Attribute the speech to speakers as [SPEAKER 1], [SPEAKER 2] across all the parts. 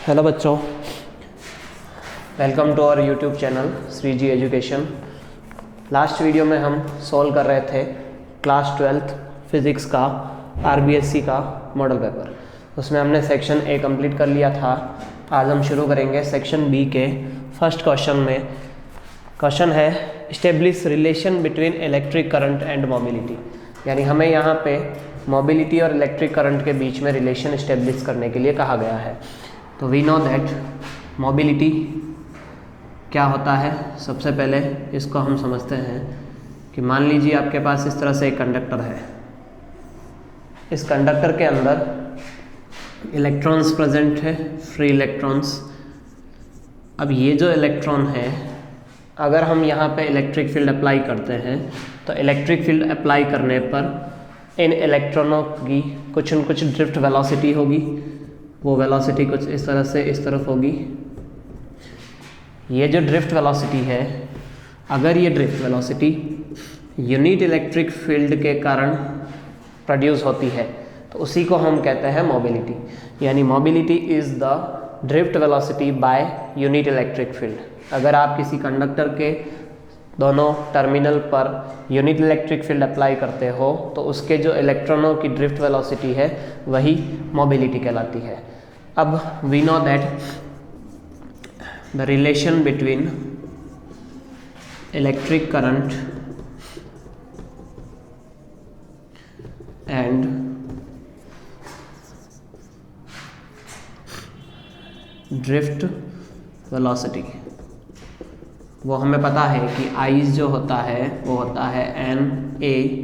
[SPEAKER 1] Hello बच्चों, welcome to our YouTube channel Shri ji education. Last video में हम सॉल्व कर रहे थे क्लास 12th फिज़िक्स का आरबीएससी का मॉडल पेपर। उसमें हमने सेक्शन ए कंप्लीट कर लिया था। आज हम शुरू करेंगे सेक्शन बी के फर्स्ट क्वेश्चन में। क्वेश्चन है establish relation between electric current and mobility, यानी हमें यहाँ पे मोबिलिटी और इलेक्ट्रिक करंट के बीच में रिलेशन इस्टेब्लिश करने के लिए कहा गया है। तो वी नो दैट मोबिलिटी क्या होता है। सबसे पहले इसको हम समझते हैं कि मान लीजिए आपके पास इस तरह से एक कंडक्टर है। इस कंडक्टर के अंदर इलेक्ट्रॉन्स प्रेजेंट है, फ्री इलेक्ट्रॉन्स। अब ये जो इलेक्ट्रॉन है, अगर हम यहाँ पे इलेक्ट्रिक फील्ड अप्लाई करते हैं तो इलेक्ट्रिक फील्ड अप्लाई करने पर इन इलेक्ट्रॉनों की कुछ न कुछ ड्रिफ्ट वेलोसिटी होगी। वो वेलोसिटी कुछ इस तरह से इस तरफ होगी। ये जो ड्रिफ्ट वेलोसिटी है, अगर ये drift velocity unit electric field के कारण प्रोड्यूस होती है तो उसी को हम कहते हैं मोबिलिटी। यानी mobility is the drift velocity by unit electric field. अगर आप किसी कंडक्टर के दोनों terminal per unit electric field apply करते हो तो उसके जो इलेक्ट्रॉनों की ड्रिफ्ट वेलोसिटी है वही मोबिलिटी कहलाती है। अब we know that the relation between electric current and drift velocity, वो हमें पता है कि आइज जो होता है वो होता है NAEVD।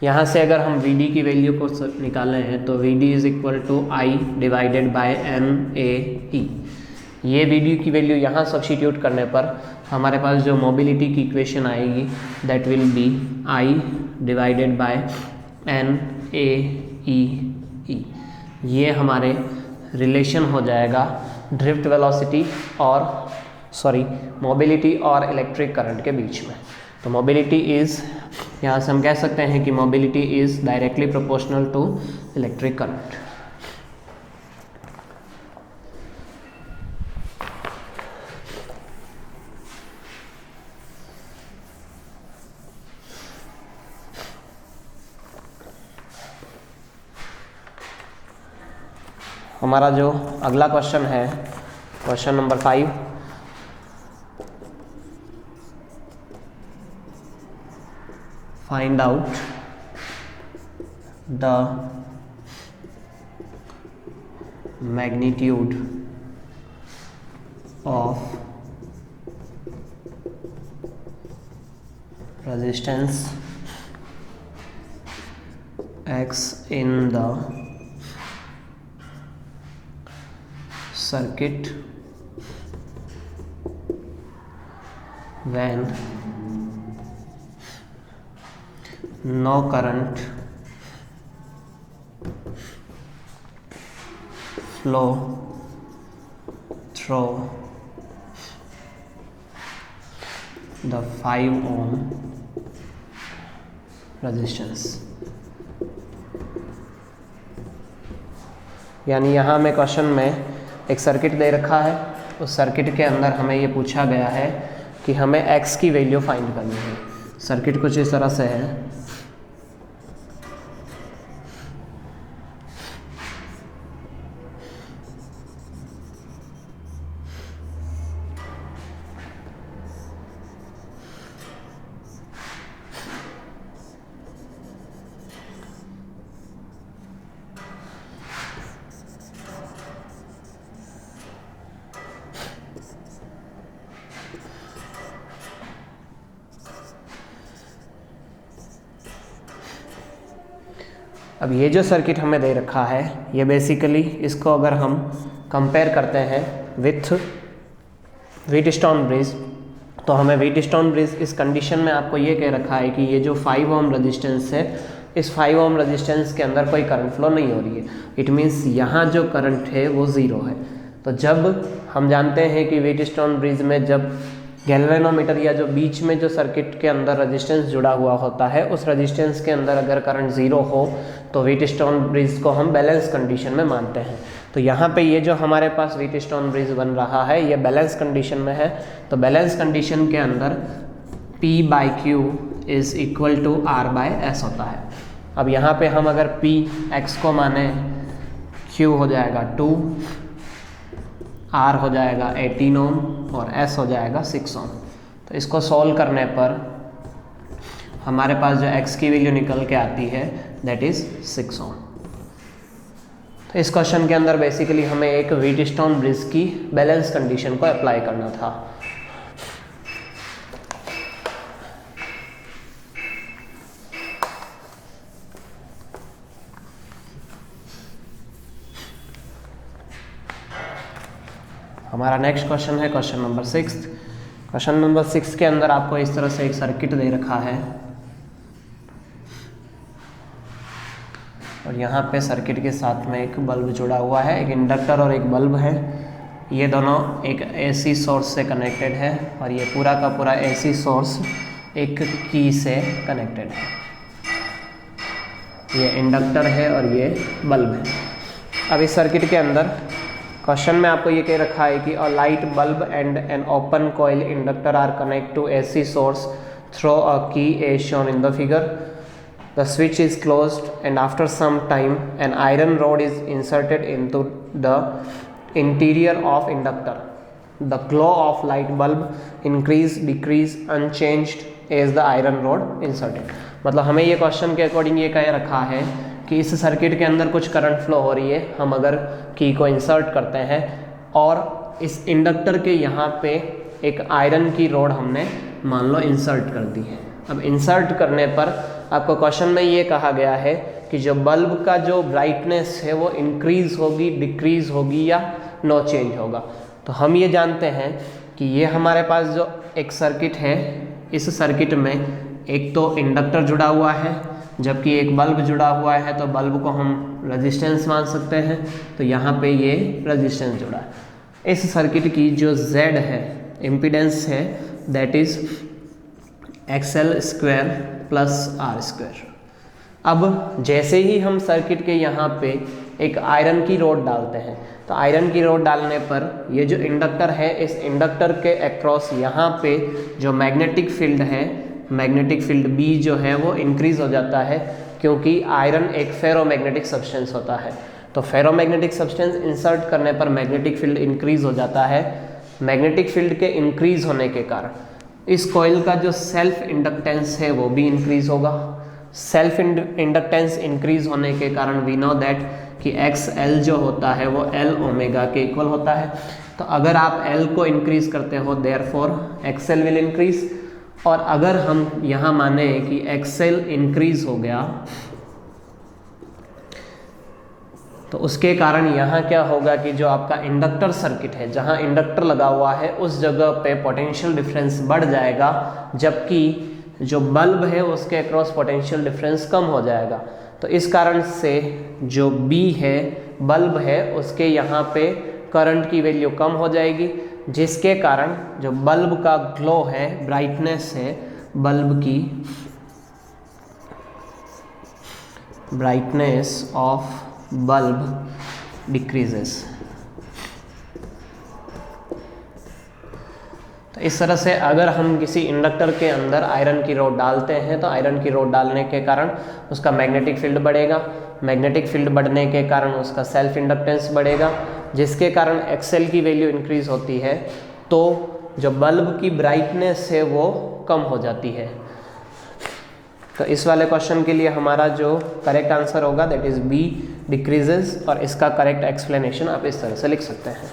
[SPEAKER 1] यहाँ से अगर हम VD की वैल्यू को निकालें हैं तो VD is equal to I divided by NAE। ये VD की वैल्यू यहाँ सब्स्टिट्यूट करने पर हमारे पास जो मोबिलिटी की इक्वेशन आएगी that will be I divided by NAEE। ये हमारे रिलेशन हो जाएगा ड्रिफ्ट वेलोसिटी और मोबिलिटी और इलेक्ट्रिक करंट के बीच में। तो मोबिलिटी इज़, यहाँ से हम कह सकते हैं कि mobility is directly proportional to electric current. हमारा जो अगला क्वेश्चन है, question number 5, find out the magnitude of resistance X in the circuit when no current flow through the 5 ohm resistance। यानी यहाँ में क्वेश्चन में एक सर्किट दे रखा है, उस सर्किट के अंदर हमें ये पूछा गया है कि हमें X की वैल्यू फाइंड करनी है। सर्किट कुछ इस तरह से है। अब ये जो सर्किट हमें दे रखा है, ये बेसिकली इसको अगर हम कंपेयर करते हैं विथ व्हीटस्टोन ब्रिज तो हमें व्हीटस्टोन ब्रिज इस कंडीशन में आपको ये कह रखा है कि ये जो 5 ओम रेजिस्टेंस है, इस 5 ओम रेजिस्टेंस के अंदर कोई करंट फ्लो नहीं हो रही है। इट मीन्स यहाँ जो करंट है वो ज़ीरो है। तो जब हम जानते हैं कि व्हीटस्टोन ब्रिज में जब गैल्वेनोमीटर या जो बीच में जो सर्किट के अंदर रेजिस्टेंस जुड़ा हुआ होता है, उस रेजिस्टेंस के अंदर अगर करंट ज़ीरो हो तो व्हीटस्टोन ब्रिज को हम बैलेंस कंडीशन में मानते हैं। तो यहाँ पे ये जो हमारे पास व्हीटस्टोन ब्रिज बन रहा है ये बैलेंस कंडीशन में है। तो बैलेंस कंडीशन के अंदर P/Q is equal to R/S होता है। अब यहाँ पे हम अगर P x को माने, Q हो जाएगा 2, R हो जाएगा 18 ओम और S हो जाएगा 6 ओम। तो इसको सॉल्व करने पर हमारे पास जो x की वैल्यू निकल के आती है दैट इज 6 ओम। तो इस क्वेश्चन के अंदर बेसिकली हमें एक व्हीटस्टोन ब्रिज की बैलेंस कंडीशन को अप्लाई करना था। हमारा नेक्स्ट क्वेश्चन है क्वेश्चन नंबर 6। क्वेश्चन नंबर 6 के अंदर आपको इस तरह से एक सर्किट दे रखा है और यहाँ पे सर्किट के साथ में एक बल्ब जुड़ा हुआ है, एक इंडक्टर और एक बल्ब है। ये दोनों एक एसी सोर्स से कनेक्टेड है और ये पूरा का पूरा एसी सोर्स एक की से कनेक्टेड है। ये इंडक्टर है और ये बल्ब है। अब इस सर्किट के अंदर क्वेश्चन में आपको ये कह रखा है कि a light bulb and an open coil inductor are connect to AC source through a key as shown in the figure. The switch is closed and after some time an iron rod is inserted into the interior of inductor. The glow of light bulb increase decrease unchanged as the iron rod inserted. मतलब हमें ये question के according ये कह रखा है कि इस सर्किट के अंदर कुछ करंट फ्लो हो रही है। हम अगर की को इंसर्ट करते हैं और इस इंडक्टर के यहाँ पे एक आयरन की रॉड हमने मान लो इंसर्ट कर दी है। अब इंसर्ट करने पर आपको क्वेश्चन में ये कहा गया है कि जो बल्ब का जो ब्राइटनेस है वो इंक्रीज होगी, डिक्रीज होगी या नो चेंज होगा। तो हम ये जानते हैं कि ये हमारे पास जो एक सर्किट है, इस सर्किट में एक तो इंडक्टर जुड़ा हुआ है जबकि एक बल्ब जुड़ा हुआ है। तो बल्ब को हम रेजिस्टेंस मान सकते हैं, तो यहाँ पे ये रेजिस्टेंस जुड़ा है। इस सर्किट की जो Z है, इम्पीडेंस है, that is XL² plus R²। अब जैसे ही हम सर्किट के यहाँ पे एक आयरन की रॉड डालते हैं, तो आयरन की रॉड डालने पर ये जो इंडक्टर है, इस इंडक्टर के अक्रॉस यहाँ पे जो मैग्नेटिक फील्ड है, मैग्नेटिक फील्ड B जो है वो इंक्रीज हो जाता है, क्योंकि आयरन एक फेरोमैग्नेटिक सब्सटेंस होता है। तो फेरोमैग्नेटिक सब्सटेंस इंसर्ट करने पर मैग्नेटिक फील्ड इंक्रीज हो जाता है। मैग्नेटिक फील्ड के इंक्रीज होने के कारण इस कॉइल का जो सेल्फ इंडक्टेंस है वो भी इंक्रीज होगा। सेल्फ इंडक्टेंस इंक्रीज होने के कारण वी नो दैट कि XL जो होता है वो L ओमेगा के इक्वल होता है। तो अगर आप L को इंक्रीज करते हो देयरफॉर XL विल इंक्रीज। और अगर हम यहाँ माने कि XL इंक्रीज हो गया तो उसके कारण यहाँ क्या होगा कि जो आपका इंडक्टर सर्किट है, जहाँ इंडक्टर लगा हुआ है उस जगह पे पोटेंशियल डिफरेंस बढ़ जाएगा, जबकि जो बल्ब है उसके अक्रॉस पोटेंशियल डिफरेंस कम हो जाएगा। तो इस कारण से जो B है, बल्ब है, उसके यहाँ पे करंट की वैल्यू कम हो जाएगी, जिसके कारण जो बल्ब का ग्लो है, ब्राइटनेस है, बल्ब की ब्राइटनेस ऑफ बल्ब डिक्रीजेस। तो इस तरह से अगर हम किसी इंडक्टर के अंदर आयरन की रॉड डालते हैं तो आयरन की रॉड डालने के कारण उसका मैग्नेटिक फील्ड बढ़ेगा। मैग्नेटिक फील्ड बढ़ने के कारण उसका सेल्फ इंडक्टेंस बढ़ेगा, जिसके कारण XL की वैल्यू इंक्रीज होती है, तो जो बल्ब की ब्राइटनेस है वो कम हो जाती है। तो इस वाले क्वेश्चन के लिए हमारा जो करेक्ट आंसर होगा दैट इज B डिक्रीजेस, और इसका करेक्ट एक्सप्लेनेशन आप इस तरह से लिख सकते हैं।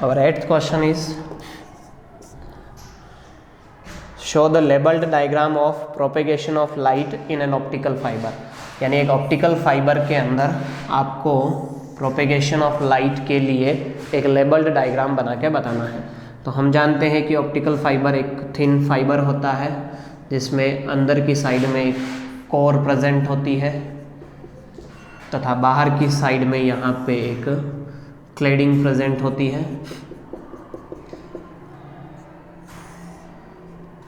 [SPEAKER 1] Our eighth question is show the labeled diagram of propagation of light in an optical fiber। यानी एक ऑप्टिकल फाइबर के अंदर आपको प्रोपेगेशन ऑफ लाइट के लिए एक लेबल्ड डायग्राम बना के बताना है। तो हम जानते हैं कि ऑप्टिकल फाइबर एक थिन फाइबर होता है जिसमें अंदर की साइड में एक कोर प्रेजेंट होती है तथा बाहर की साइड में यहाँ पे एक क्लेडिंग प्रेजेंट होती है।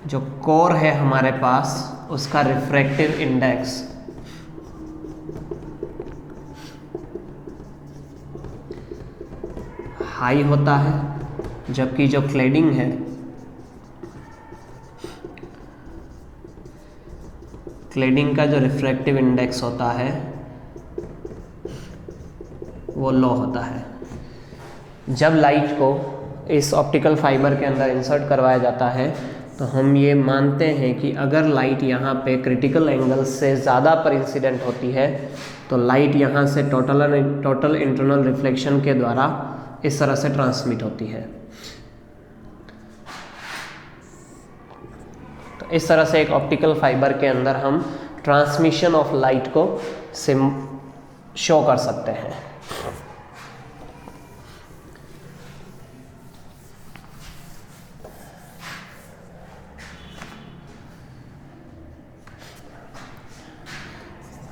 [SPEAKER 1] जो कोर है हमारे पास उसका रिफ्रैक्टिव इंडेक्स हाई होता है, जबकि जो क्लेडिंग है क्लेडिंग का जो रिफ्रैक्टिव इंडेक्स होता है वो लो होता है। जब लाइट को इस ऑप्टिकल फाइबर के अंदर इंसर्ट करवाया जाता है तो हम ये मानते हैं कि अगर लाइट यहाँ पे क्रिटिकल एंगल से ज़्यादा पर इंसिडेंट होती है तो लाइट यहाँ से टोटल इंटरनल रिफ्लेक्शन के द्वारा इस तरह से ट्रांसमिट होती है। तो इस तरह से एक ऑप्टिकल फाइबर के अंदर हम ट्रांसमिशन ऑफ लाइट को शो कर सकते हैं।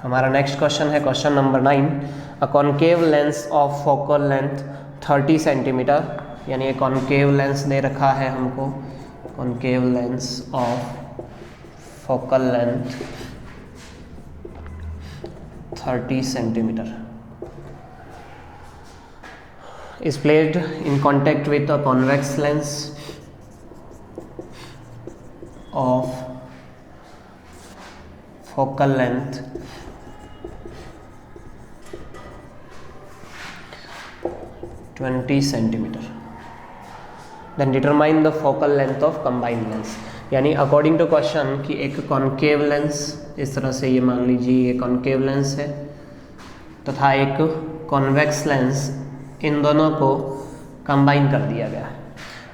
[SPEAKER 1] हमारा नेक्स्ट क्वेश्चन है question number 9। A concave lens of focal length 30 centimetre, यानी एक कॉनकेव लेंस दे रखा है हमको, concave lens of focal length 30 centimetre is placed in contact with a convex lens of focal length 20 centimetre. Then determine the focal length of combined lens, यानी according to question कि एक concave lens, इस तरह से ये मान लीजिए ये कॉनकेव लेंस है तथा एक कॉन्वेक्स लेंस, इन दोनों को कंबाइन कर दिया गया है।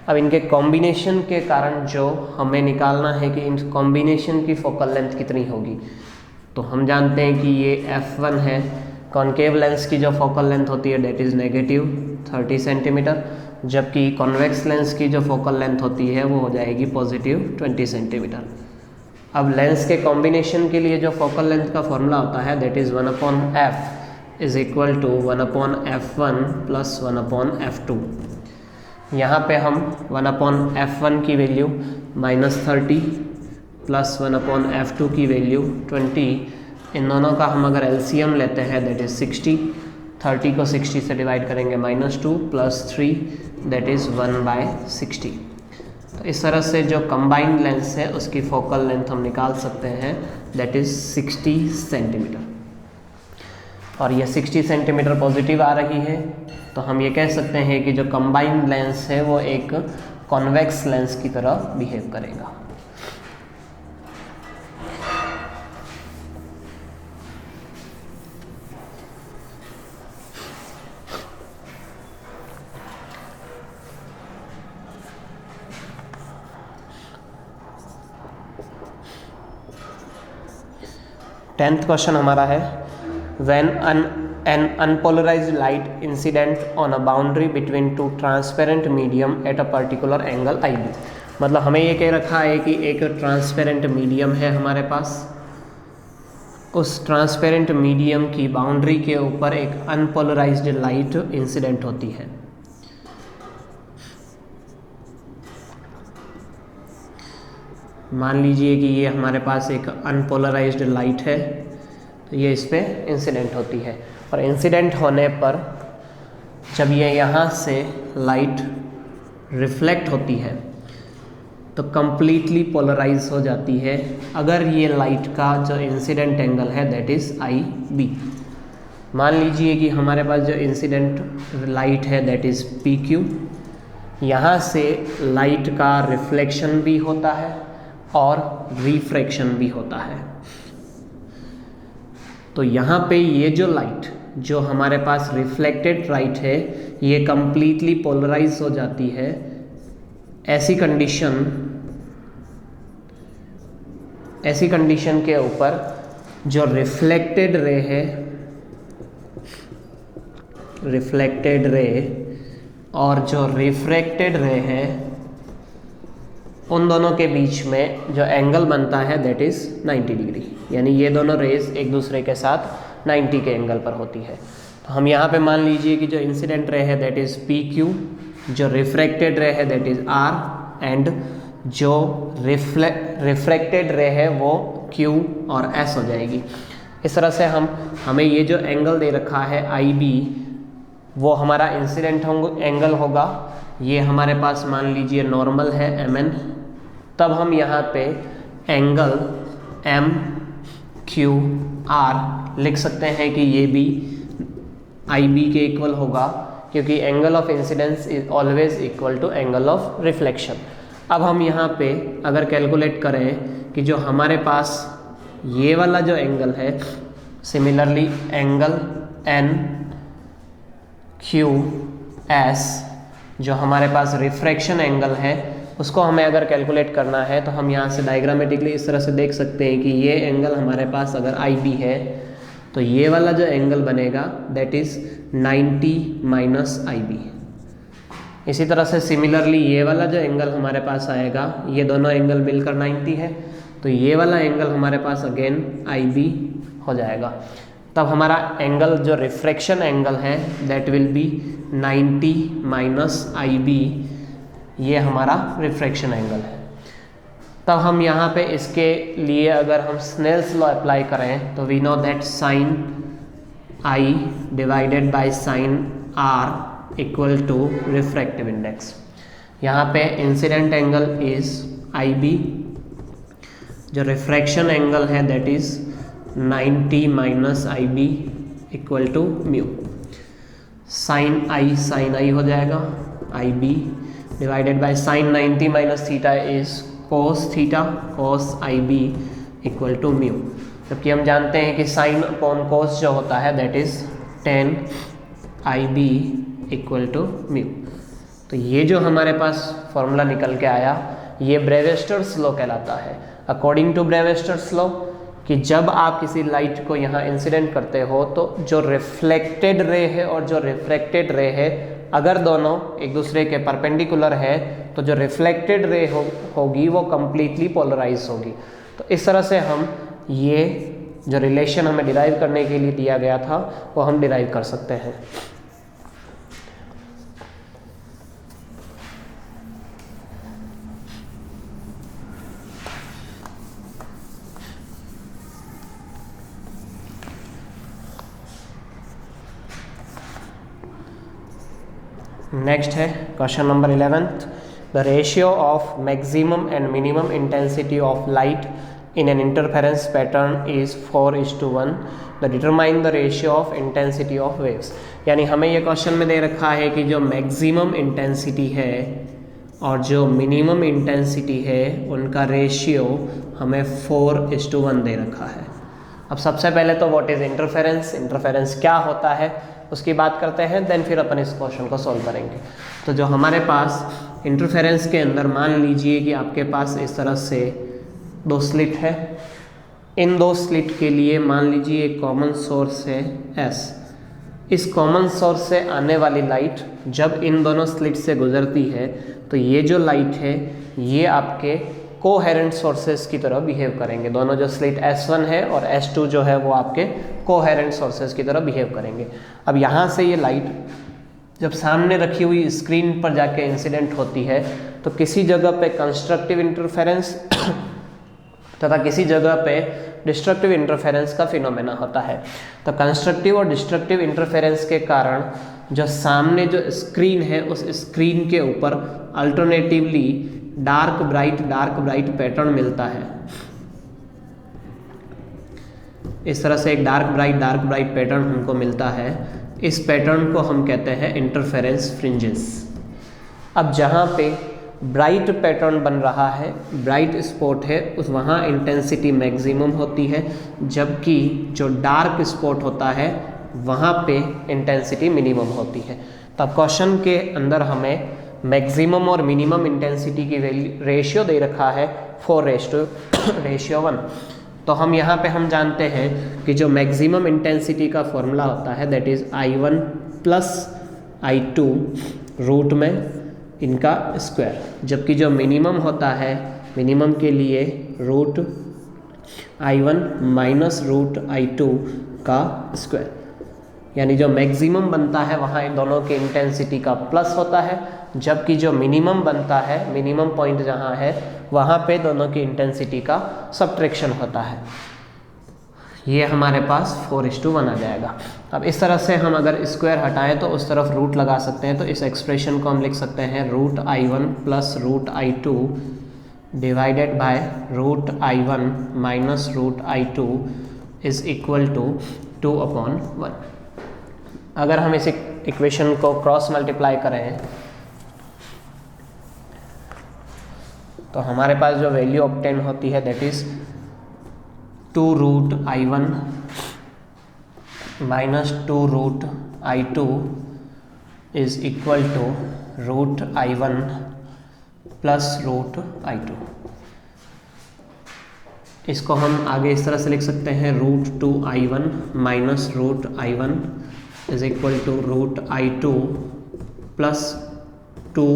[SPEAKER 1] अब इनके कॉम्बिनेशन के कारण जो हमें निकालना है कि इन कॉम्बिनेशन की फोकल लेंथ कितनी होगी, तो हम जानते हैं कि ये f1 है, कॉनकेव लेंस की जो फोकल लेंथ होती है डेट इज़ नेगेटिव 30 सेंटीमीटर, जबकि कॉन्वेक्स लेंस की जो फोकल लेंथ होती है वो हो जाएगी पॉजिटिव 20 सेंटीमीटर। अब लेंस के कॉम्बिनेशन के लिए जो फोकल लेंथ का फॉर्मूला होता है that is 1/f is equal to 1/f1 plus 1/f2। यहाँ पे हम 1/f1 की वैल्यू -30 प्लस 1/f2 की वैल्यू 20, इन दोनों का हम अगर एलसीएम लेते हैं दैट इज़ 60, 30 को 60 से डिवाइड करेंगे -2 प्लस 3 दैट इज़ 1/60। तो इस तरह से जो कंबाइंड लेंस है उसकी फोकल लेंथ हम निकाल सकते हैं दैट इज़ 60 सेंटीमीटर। और ये 60 सेंटीमीटर पॉजिटिव आ रही है, तो हम ये कह सकते हैं कि जो कंबाइंड लेंस है वो एक कॉन्वेक्स लेंस की तरह बिहेव करेगा। टेंथ क्वेश्चन हमारा है when an unpolarized light incident on a boundary between two transparent medium at a particular angle IB। मतलब हमें ये कह रखा है कि एक ट्रांसपेरेंट मीडियम है हमारे पास, उस ट्रांसपेरेंट मीडियम की बाउंड्री के ऊपर एक अनपोलराइज्ड लाइट इंसिडेंट होती है। मान लीजिए कि ये हमारे पास एक अनपोलराइज्ड लाइट है, तो ये इस पर इंसिडेंट होती है और इंसिडेंट होने पर जब ये यहाँ से लाइट रिफ्लेक्ट होती है तो कंप्लीटली पोलराइज हो जाती है अगर ये लाइट का जो इंसिडेंट एंगल है दैट इज़ IB। मान लीजिए कि हमारे पास जो इंसिडेंट लाइट है दैट इज़ PQ, यहाँ से लाइट का रिफ्लेक्शन भी होता है और रिफ्रैक्शन भी होता है। तो यहाँ पे ये जो लाइट जो हमारे पास रिफ्लेक्टेड लाइट है ये कंप्लीटली पोलराइज हो जाती है। ऐसी कंडीशन के ऊपर जो रिफ्लेक्टेड रे और जो रिफ्रैक्टेड रे है उन दोनों के बीच में जो एंगल बनता है दैट इज़ 90 डिग्री, यानी ये दोनों रेज एक दूसरे के साथ 90 के एंगल पर होती है। तो हम यहाँ पे मान लीजिए कि जो इंसिडेंट रे है दैट इज़ PQ, जो रिफ्रैक्टेड रे है दैट इज़ R, एंड जो रिफ्रैक्टेड रे है वो Q और S हो जाएगी। इस तरह से हमें ये जो एंगल दे रखा है IB, वो हमारा इंसिडेंट एंगल होगा। ये हमारे पास मान लीजिए नॉर्मल है MN, तब हम यहाँ पे एंगल MQR लिख सकते हैं कि ये भी IB के इक्वल होगा, क्योंकि angle of incidence is always equal to angle of reflection. अब हम यहाँ पे अगर कैलकुलेट करें कि जो हमारे पास ये वाला जो एंगल है, सिमिलरली एंगल NQS जो हमारे पास रिफ्रैक्शन एंगल है, उसको हमें अगर कैलकुलेट करना है तो हम यहाँ से डायग्रामेटिकली इस तरह से देख सकते हैं कि ये एंगल हमारे पास अगर IB है तो ये वाला जो एंगल बनेगा दैट इज़ 90 माइनस IB। इसी तरह से सिमिलरली ये वाला जो एंगल हमारे पास आएगा, ये दोनों एंगल मिलकर 90 है, तो ये वाला एंगल हमारे पास अगेन IB हो जाएगा। तब हमारा एंगल जो रिफ्रैक्शन एंगल है that will B 90 minus IB, ये हमारा रिफ्रैक्शन एंगल है। तब हम यहाँ पे इसके लिए अगर हम स्नेल्स लॉ अप्लाई करें तो we know that sine I divided by sine R equal to refractive index. यहाँ पे इंसिडेंट एंगल इज IB, जो रिफ्रैक्शन एंगल है that is 90 minus IB equal to mu. Sine I हो जाएगा IB divided by sine 90 minus theta is cos theta, cos IB equal to mu. जबकि हम जानते हैं कि साइन अपॉन कोस जो होता है that is tan IB equal to mu. तो ये जो हमारे पास फॉर्मूला निकल के आया, ये ब्रेविस्टर्स लॉ कहलाता है। अकॉर्डिंग टू ब्रेविस्टर्स लॉ कि जब आप किसी लाइट को यहाँ इंसिडेंट करते हो तो जो रिफ्लेक्टेड रे है और जो रिफ्रैक्टेड रे है, अगर दोनों एक दूसरे के परपेंडिकुलर है तो जो रिफ्लेक्टेड रे होगी वो कम्प्लीटली पोलराइज होगी। तो इस तरह से हम ये जो रिलेशन हमें डिराइव करने के लिए दिया गया था वो हम डिराइव कर सकते हैं। नेक्स्ट है question number 11th, the ratio of maximum and minimum intensity of light in an interference pattern is 4:1, the determine the ratio of intensity of waves. यानी हमें ये क्वेश्चन में दे रखा है कि जो मैक्सिमम इंटेंसिटी है और जो मिनिमम इंटेंसिटी है उनका रेशियो हमें 4:1 दे रखा है। अब सबसे पहले तो व्हाट इज़ इंटरफेरेंस, इंटरफेरेंस क्या होता है उसकी बात करते हैं, देन फिर अपन इस क्वेश्चन को सॉल्व करेंगे। तो जो हमारे पास इंटरफेरेंस के अंदर मान लीजिए कि आपके पास इस तरह से दो स्लिट है, इन दो स्लिट के लिए मान लीजिए एक कॉमन सोर्स है S। इस कॉमन सोर्स से आने वाली लाइट जब इन दोनों स्लिट से गुजरती है तो ये जो लाइट है ये आपके कोहेरेंट सोर्सेज की तरह बिहेव करेंगे। दोनों जो स्लिट S1 है और S2 जो है वो आपके कोहेरेंट सोर्सेज की तरह बिहेव करेंगे। अब यहाँ से ये लाइट जब सामने रखी हुई स्क्रीन पर जाके इंसिडेंट होती है तो किसी जगह पे कंस्ट्रक्टिव इंटरफेरेंस तथा किसी जगह पे डिस्ट्रक्टिव इंटरफेरेंस का फिनोमेना होता है। तो कंस्ट्रक्टिव और डिस्ट्रक्टिव इंटरफेरेंस के कारण जो सामने जो स्क्रीन है उस स्क्रीन के ऊपर अल्टरनेटिवली डार्क ब्राइट पैटर्न मिलता है। इस तरह से एक डार्क ब्राइट पैटर्न हमको मिलता है। इस पैटर्न को हम कहते हैं इंटरफेरेंस फ्रिंजेस। अब जहाँ पे ब्राइट पैटर्न बन रहा है, ब्राइट स्पॉट है, उस वहाँ इंटेंसिटी मैक्सिमम होती है, जबकि जो डार्क स्पॉट होता है वहाँ पे इंटेंसिटी मिनिमम होती है। तो अब क्वेश्चन के अंदर हमें मैक्सिमम और मिनिमम इंटेंसिटी की रेशियो दे रखा है 4:1। तो हम यहाँ पे हम जानते हैं कि जो मैक्सिमम इंटेंसिटी का फॉर्मूला होता है that is I1 + I2 root में इनका स्क्वायर, जबकि जो मिनिमम होता है, मिनिमम के लिए root I1 minus root I2 का स्क्वायर, यानी जो मैक्सिमम बनता है वहाँ इन दोनों की इंटेंसिटी का प्लस होता है, जबकि जो मिनिमम बनता है, मिनिमम पॉइंट जहाँ है वहाँ पे दोनों की इंटेंसिटी का सब्ट्रैक्शन होता है। ये हमारे पास 4:1 आ जाएगा। अब इस तरह से हम अगर स्क्वायर हटाएं तो उस तरफ रूट लगा सकते हैं, तो इस एक्सप्रेशन को हम लिख सकते हैं root I1 plus root I2 divided by root I1 minus root I2 is equal to 2/1। अगर हम इस इक्वेशन को क्रॉस मल्टीप्लाई करें तो हमारे पास जो वैल्यू ऑब्टेन होती है that is 2 root I1 minus 2 root I2 is equal to root I1 plus root I2। इसको हम आगे इस तरह से लिख सकते हैं root 2I1 minus root I1 is equal to root I2 plus 2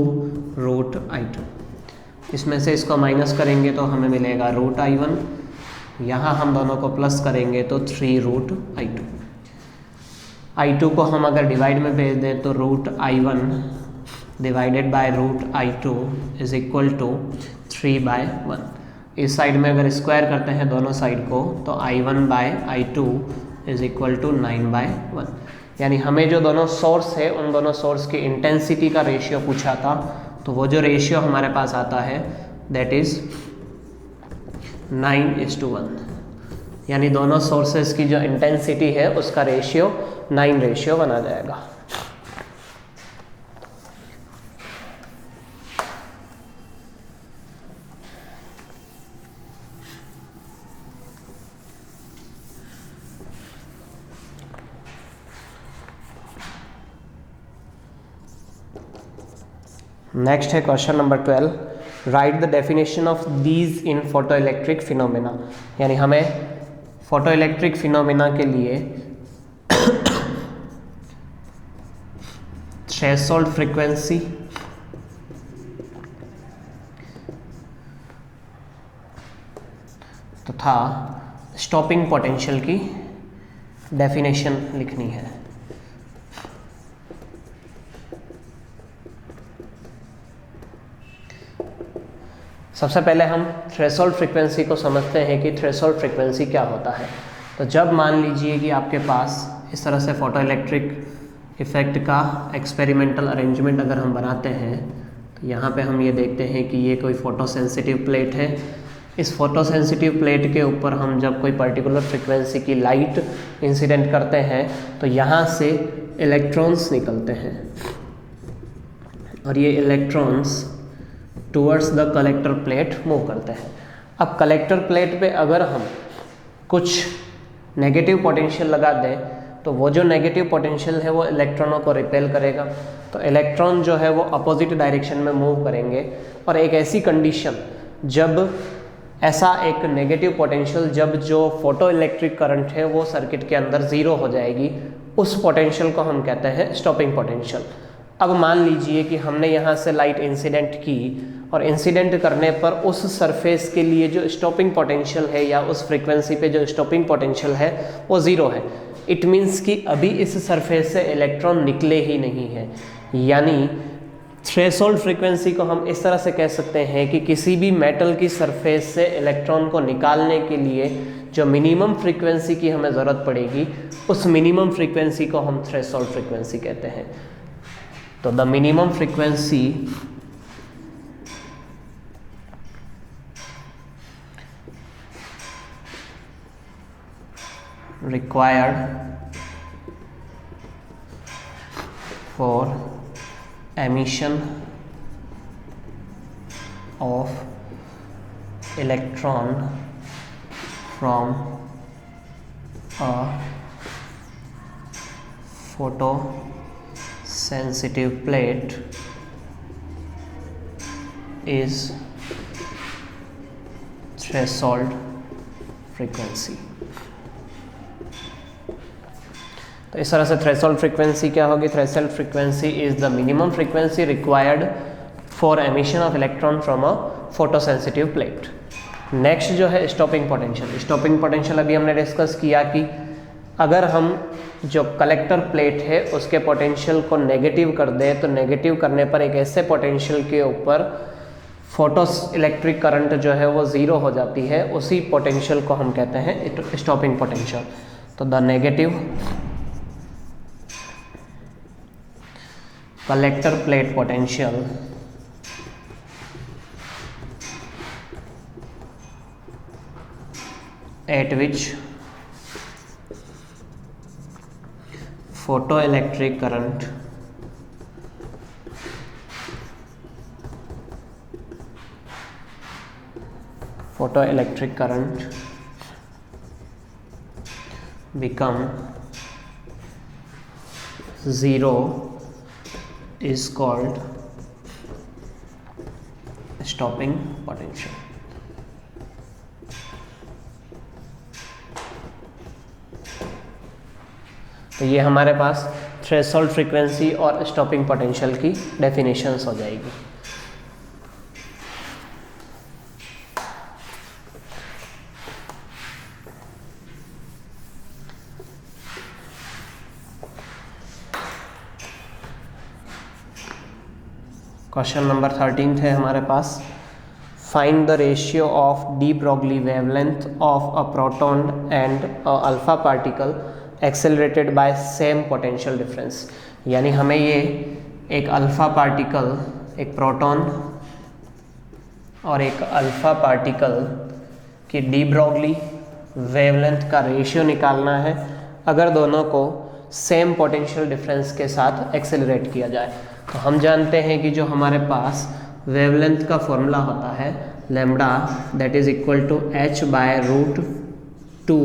[SPEAKER 1] root I2। इसमें से इसको माइनस करेंगे तो हमें मिलेगा रूट I1, यहाँ हम दोनों को प्लस करेंगे तो 3 रूट I2। I2 को हम अगर डिवाइड में भेज दें तो root I1 divided by root I2 is equal to 3/1। इस साइड में अगर स्क्वायर करते हैं दोनों साइड को तो I1 bye I2 is equal to 9/1। यानी हमें जो दोनों सोर्स है उन दोनों सोर्स की इंटेंसिटी का रेशियो पूछा था, तो वो जो रेशियो हमारे पास आता है दैट इज 9:1, यानी दोनों सोर्सेस की जो इंटेंसिटी है उसका रेशियो 9 बना जाएगा। नेक्स्ट है question number 12, right the definition of these in photo electric phenomena. यानी हमें फोटो इलेक्ट्रिक फिनोमेना के लिए थ्रेशोल्ड फ्रीक्वेंसी, तथा स्टॉपिंग पोटेंशियल की डेफिनेशन लिखनी है। सबसे पहले हम थ्रेशोल्ड फ्रीक्वेंसी को समझते हैं कि थ्रेशोल्ड फ्रीक्वेंसी क्या होता है। तो जब मान लीजिए कि आपके पास इस तरह से फोटो इलेक्ट्रिक इफ़ेक्ट का एक्सपेरिमेंटल अरेंजमेंट अगर हम बनाते हैं, तो यहाँ पे हम ये देखते हैं कि ये कोई फ़ोटो सेंसिटिव प्लेट है। इस फोटो सेंसिटिव प्लेट के ऊपर हम जब कोई पर्टिकुलर फ्रीक्वेंसी की लाइट इंसिडेंट करते हैं तो यहाँ से इलेक्ट्रॉन्स निकलते हैं और ये electrons towards the collector plate move करते हैं। अब कलेक्टर प्लेट पे अगर हम कुछ नेगेटिव पोटेंशियल लगा दें तो वो जो नेगेटिव पोटेंशियल है वो इलेक्ट्रॉनों को रिपेल करेगा, तो इलेक्ट्रॉन जो है वो अपोजिट डायरेक्शन में मूव करेंगे। और एक ऐसी कंडीशन जब ऐसा एक नेगेटिव पोटेंशियल, जब जो फोटो इलेक्ट्रिक करंट है वो सर्किट के अंदर ज़ीरो हो जाएगी, उस पोटेंशियल को हम कहते हैं स्टॉपिंग पोटेंशियल। अब मान लीजिए कि हमने यहाँ से लाइट इंसिडेंट की और इंसिडेंट करने पर उस सरफेस के लिए जो स्टॉपिंग पोटेंशियल है या उस फ्रीक्वेंसी पे जो स्टॉपिंग पोटेंशियल है वो ज़ीरो है। इट मीन्स कि अभी इस सरफेस से इलेक्ट्रॉन निकले ही नहीं है। यानी थ्रेशोल्ड फ्रीक्वेंसी को हम इस तरह से कह सकते हैं कि किसी भी मेटल की सरफेस से इलेक्ट्रॉन को निकालने के लिए जो मिनिमम फ्रीक्वेंसी की हमें ज़रूरत पड़ेगी उस मिनिमम फ्रीक्वेंसी को हम थ्रेशोल्ड फ्रीक्वेंसी कहते हैं। तो the minimum frequency required for emission of electron from a photosensitive plate is threshold frequency। तो इस तरह से थ्रेशोल्ड फ्रीक्वेंसी क्या होगी? Threshold frequency is the minimum frequency required for emission of electron from a photosensitive plate. Next जो है stopping potential. Stopping potential अभी हमने डिस्कस किया कि अगर हम जो कलेक्टर प्लेट है उसके पोटेंशियल को नेगेटिव कर दें तो नेगेटिव करने पर एक ऐसे पोटेंशियल के ऊपर फोटो इलेक्ट्रिक करंट जो है वो ज़ीरो हो जाती है, उसी पोटेंशियल को हम कहते हैं स्टॉपिंग पोटेंशियल। तो the negative collector plate potential at which photoelectric current become zero is called stopping potential। तो ये हमारे पास थ्रेशोल्ड फ्रीक्वेंसी और स्टॉपिंग पोटेंशियल की डेफिनेशंस हो जाएगी। क्वेश्चन नंबर 13 है हमारे पास, find the ratio of de Broglie wavelength of a proton and a alpha particle accelerated by same potential difference. यानी हमें ये एक अल्फा पार्टिकल, एक प्रोटॉन और एक अल्फा पार्टिकल की डी ब्रॉगली वेवलेंथ का रेशियो निकालना है अगर दोनों को सेम पोटेंशियल डिफरेंस के साथ एक्सेलरेट किया जाए। तो हम जानते हैं कि जो हमारे पास वेवलेंथ का फॉर्मूला होता है lambda that is equal to h by root 2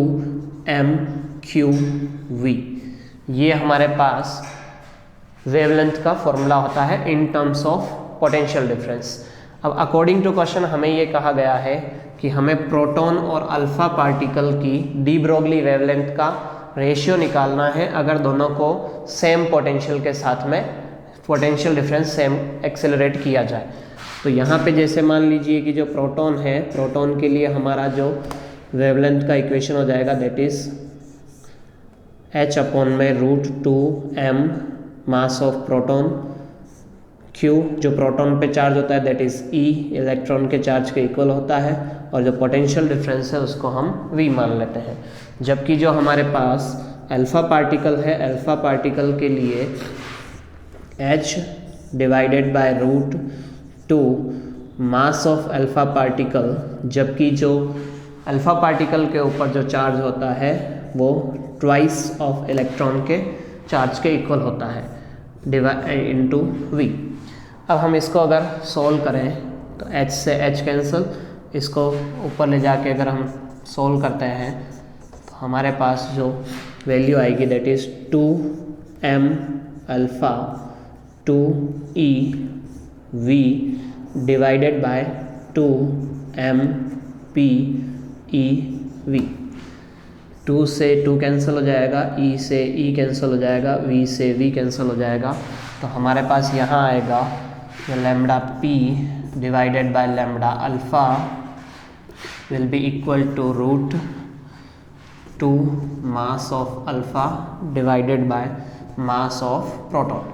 [SPEAKER 1] m Q V, ये हमारे पास वेवलेंथ का फॉर्मूला होता है in terms of potential difference. अब अकॉर्डिंग टू क्वेश्चन हमें ये कहा गया है कि हमें प्रोटॉन और अल्फा पार्टिकल की डी ब्रॉगली वेवलेंथ का रेशियो निकालना है अगर दोनों को सेम पोटेंशियल के साथ में पोटेंशियल डिफरेंस सेम एक्सेलरेट किया जाए। तो यहाँ पे जैसे मान लीजिए कि जो प्रोटॉन है, प्रोटॉन के लिए हमारा जो वेवलेंथ का इक्वेशन हो जाएगा दैट इज h अपॉन में root 2 m mass of proton, q जो प्रोटॉन पे चार्ज होता है दैट इज e इलेक्ट्रॉन के चार्ज के इक्वल होता है, और जो पोटेंशियल डिफरेंस है उसको हम v मान लेते हैं। जबकि जो हमारे पास अल्फा पार्टिकल है, अल्फा पार्टिकल के लिए h divided by root 2 mass of alpha particle, जबकि जो अल्फा पार्टिकल के ऊपर जो चार्ज होता है वो ट्वाइस ऑफ इलेक्ट्रॉन के चार्ज के इक्वल होता है इनटू v। अब हम इसको अगर सोल्व करें तो h से h कैंसिल, इसको ऊपर ले जाके अगर हम सोल्व करते हैं तो हमारे पास जो वैल्यू आएगी that is 2m alpha 2e v divided by 2m p e v। 2 से 2 कैंसिल हो जाएगा, e से e कैंसिल हो जाएगा, v से v कैंसिल हो जाएगा। तो हमारे पास यहाँ आएगा lambda p divided by lambda alpha will be equal to root 2 mass of alpha divided by mass of proton.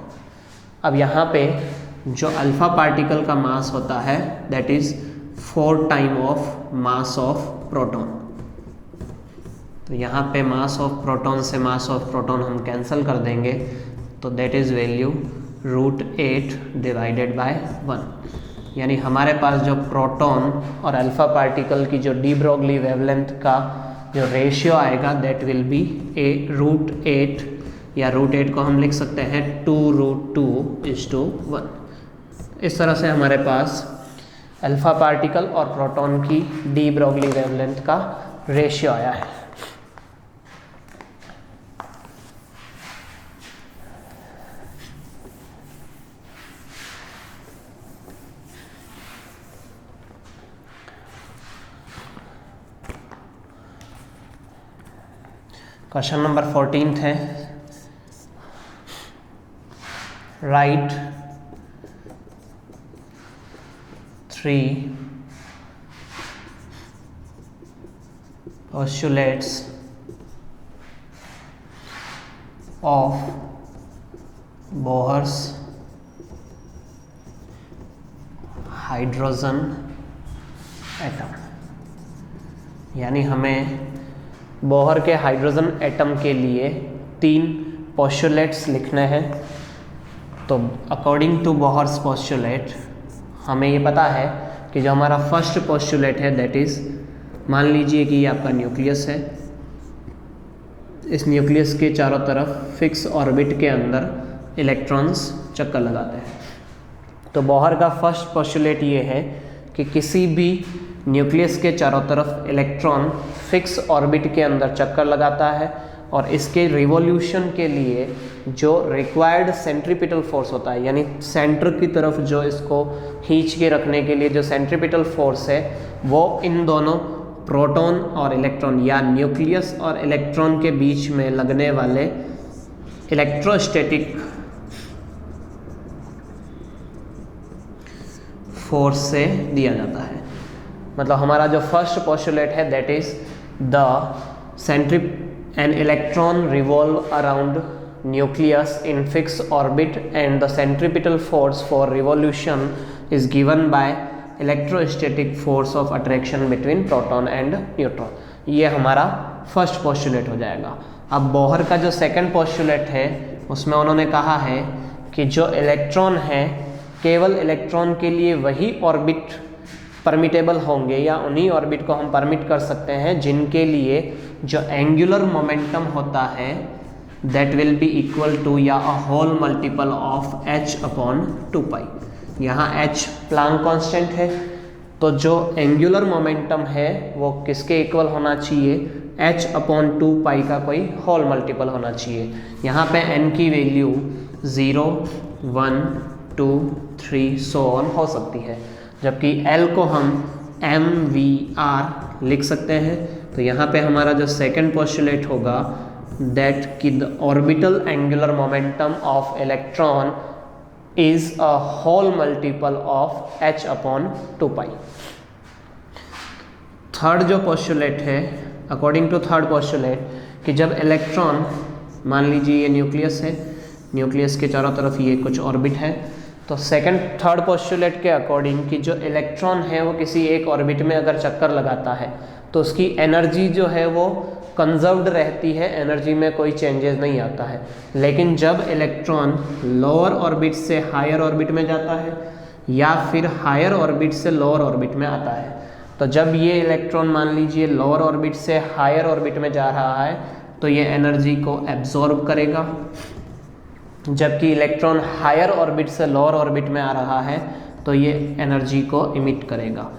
[SPEAKER 1] अब यहाँ पे जो अल्फ़ा पार्टिकल का मास होता है that is 4 time of mass of proton. तो यहाँ पे मास ऑफ प्रोटॉन से मास ऑफ प्रोटॉन हम कैंसिल कर देंगे, तो that is value root 8 divided by 1। यानी हमारे पास जो प्रोटॉन और अल्फ़ा पार्टिकल की जो डी ब्रॉगली वेवलेंथ का जो रेशियो आएगा दैट विल बी रूट 8, या रूट 8 को हम लिख सकते हैं 2 रूट 2:1। इस तरह से हमारे पास अल्फ़ा पार्टिकल और प्रोटॉन की डी ब्रॉगली वेवलेंथ का रेशियो आया है। क्वेश्चन नंबर 14 है, right 3 postulates of Bohr's hydrogen atom, यानी हमें बोहर के हाइड्रोजन एटम के लिए 3 पोस्टुलेट्स लिखने हैं। तो अकॉर्डिंग टू बोहर्स पोस्टुलेट हमें ये पता है कि जो हमारा फर्स्ट पोस्टुलेट है दैट इज़, मान लीजिए कि ये आपका न्यूक्लियस है, इस न्यूक्लियस के चारों तरफ फिक्स ऑर्बिट के अंदर इलेक्ट्रॉन्स चक्कर लगाते हैं। तो बोहर का फर्स्ट पोस्टुलेट ये है कि किसी भी न्यूक्लियस के चारों तरफ इलेक्ट्रॉन फिक्स ऑर्बिट के अंदर चक्कर लगाता है और इसके रिवॉल्यूशन के लिए जो रिक्वायर्ड सेंट्रीपिटल फोर्स होता है, यानी सेंटर की तरफ जो इसको खींच के रखने के लिए जो सेंट्रीपिटल फोर्स है, वो इन दोनों प्रोटॉन और इलेक्ट्रॉन या न्यूक्लियस और इलेक्ट्रॉन के बीच में लगने वाले इलेक्ट्रोस्टैटिक फोर्स से दिया जाता है। मतलब हमारा जो फर्स्ट पोस्टुलेट है that is the an electron revolve around nucleus in fix orbit and the centripetal force for revolution is given by electrostatic force of attraction between proton and neutron. ये हमारा फर्स्ट पोस्टुलेट हो जाएगा। अब Bohr का जो second postulate है उसमें उन्होंने कहा है कि जो इलेक्ट्रॉन है केवल इलेक्ट्रॉन के लिए वही ऑर्बिट परमिटेबल होंगे या उन्हीं ऑर्बिट को हम परमिट कर सकते हैं जिनके लिए जो एंगुलर मोमेंटम होता है that will be equal to या a whole multiple of h/2π। यहाँ h प्लैंक कांस्टेंट है, तो जो एंगुलर मोमेंटम है वो किसके इक्वल होना चाहिए, h/2π का कोई होल मल्टीपल होना चाहिए। यहाँ पे n की वैल्यू 0, 1, 2, 3 सो ऑन हो सकती है, जबकि L को हम mvr लिख सकते हैं। तो यहाँ पे हमारा जो सेकंड पोस्टुलेट होगा दैट कि the orbital angular momentum of electron is a whole multiple of h/2π। Third जो पोस्टुलेट है अकॉर्डिंग टू थर्ड पोस्टुलेट कि जब इलेक्ट्रॉन, मान लीजिए ये न्यूक्लियस है, न्यूक्लियस के चारों तरफ ये कुछ ऑर्बिट है, तो सेकंड थर्ड पोस्टुलेट के अकॉर्डिंग कि जो इलेक्ट्रॉन है वो किसी एक ऑर्बिट में अगर चक्कर लगाता है तो उसकी एनर्जी जो है वो कंजर्व्ड रहती है, एनर्जी में कोई चेंजेस नहीं आता है। लेकिन जब इलेक्ट्रॉन लोअर ऑर्बिट से हायर ऑर्बिट में जाता है या फिर हायर ऑर्बिट से लोअर ऑर्बिट में आता है, तो जब ये इलेक्ट्रॉन मान लीजिए लोअर ऑर्बिट से हायर ऑर्बिट में जा रहा है तो ये एनर्जी को एब्जॉर्ब करेगा, जबकि इलेक्ट्रॉन हायर ऑर्बिट से लोअर ऑर्बिट में आ रहा है तो ये एनर्जी को इमिट करेगा।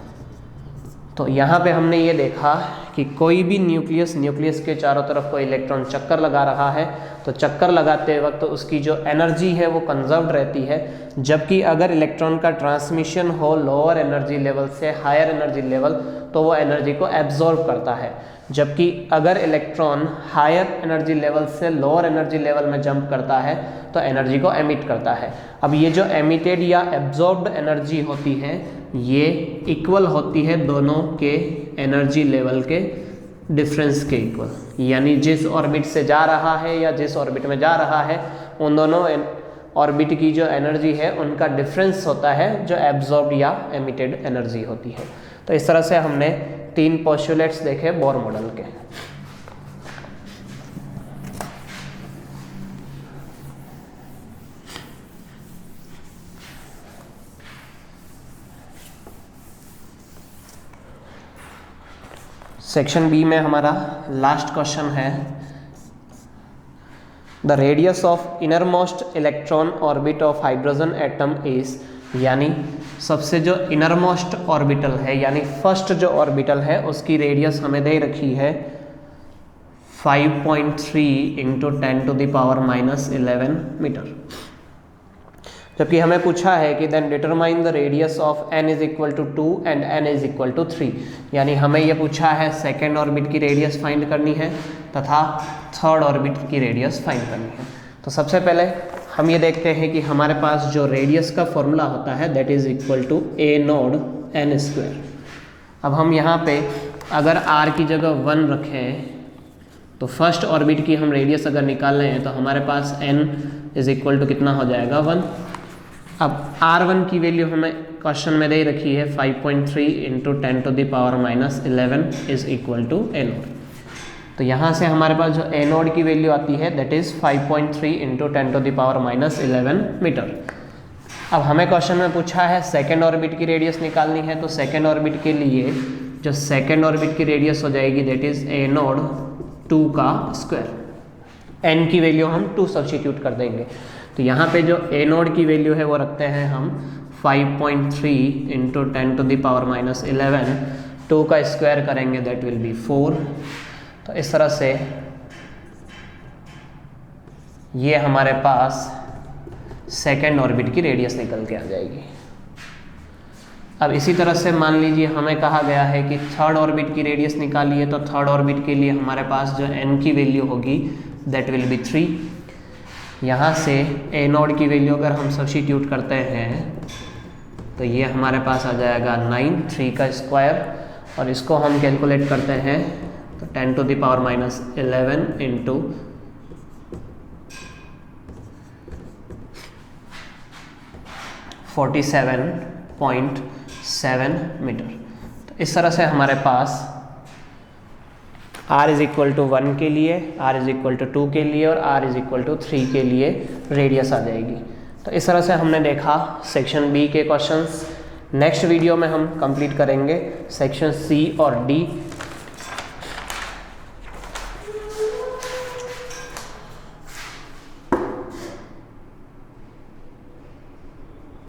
[SPEAKER 1] तो यहाँ पे हमने ये देखा कि कोई भी न्यूक्लियस के चारों तरफ कोई इलेक्ट्रॉन चक्कर लगा रहा है तो चक्कर लगाते वक्त तो उसकी जो एनर्जी है वो कंजर्व्ड रहती है, जबकि अगर इलेक्ट्रॉन का ट्रांसमिशन हो लोअर एनर्जी लेवल से हायर एनर्जी लेवल तो वो एनर्जी को एब्जॉर्ब करता है, जबकि अगर इलेक्ट्रॉन हायर एनर्जी लेवल से लोअर एनर्जी लेवल में जंप करता है तो एनर्जी को एमिट करता है। अब ये जो एमिटेड या एब्जॉर्ब्ड एनर्जी होती है ये इक्वल होती है दोनों के एनर्जी लेवल के डिफरेंस के इक्वल, यानी जिस ऑर्बिट से जा रहा है या जिस ऑर्बिट में जा रहा है उन दोनों ऑर्बिट की जो एनर्जी है उनका डिफरेंस होता है जो एब्जॉर्ब्ड या एमिटेड एनर्जी होती है। तो इस तरह से हमने 3 पोस्टुलेट्स देखे बोर मॉडल के। सेक्शन बी में हमारा लास्ट क्वेश्चन है the radius of innermost electron orbit of hydrogen atom is, यानी सबसे जो इनरमोस्ट ऑर्बिटल है यानी फर्स्ट जो ऑर्बिटल है उसकी रेडियस हमें दे रखी है 5.3 × 10⁻11 मीटर, जबकि हमें पूछा है कि then determine the radius of n is equal to 2 and n is equal to 3, यानी हमें ये पूछा है सेकेंड ऑर्बिट की रेडियस फाइंड करनी है तथा थर्ड ऑर्बिट की रेडियस फाइंड करनी है। तो सबसे पहले हम ये देखते हैं कि हमारे पास जो रेडियस का फॉर्मूला होता है that is equal to a naught n square. अब हम यहाँ पे अगर r की जगह 1 रखें तो फर्स्ट ऑर्बिट की हम रेडियस अगर निकाल रहे हैं तो हमारे पास n इज इक्वल टू कितना हो जाएगा 1। अब r1 की वैल्यू हमें क्वेश्चन में दे रखी है 5.3 into 10 to the power minus 11 is equal to a naught. तो यहाँ से हमारे पास जो ए नोड की वैल्यू आती है that is 5.3 into 10 to the power minus 11 metre. अब हमें क्वेश्चन में पूछा है सेकेंड ऑर्बिट की रेडियस निकालनी है, तो सेकेंड ऑर्बिट के लिए जो सेकेंड ऑर्बिट की रेडियस हो जाएगी दैट इज़ ए नोड 2 का स्क्वायर। एन की वैल्यू हम 2 सब्स्टिट्यूट कर देंगे। तो यहाँ पे जो ए नोड की वैल्यू है वो रखते हैं हम 5.3 into 10 to the power minus 11, 2 का स्क्वायर करेंगे दैट विल बी 4। तो इस तरह से ये हमारे पास सेकेंड ऑर्बिट की रेडियस निकल के आ जाएगी। अब इसी तरह से मान लीजिए हमें कहा गया है कि थर्ड ऑर्बिट की रेडियस निकालिए, तो थर्ड ऑर्बिट के लिए हमारे पास जो n की वैल्यू होगी दैट विल बी 3। यहाँ से ए नोड की वैल्यू अगर हम सब्स्टिट्यूट करते हैं तो ये हमारे पास आ जाएगा 9, 3 का स्क्वायर, और इसको हम कैलकुलेट करते हैं तो 10 to the power minus 11 into 47.7 metre. तो इस तरह से हमारे पास r इज इक्वल टू 1 के लिए, r इज इक्वल टू 2 के लिए और r इज इक्वल टू 3 के लिए रेडियस आ जाएगी। तो इस तरह से हमने देखा सेक्शन बी के क्वेश्चंस। नेक्स्ट वीडियो में हम कंप्लीट करेंगे सेक्शन सी और डी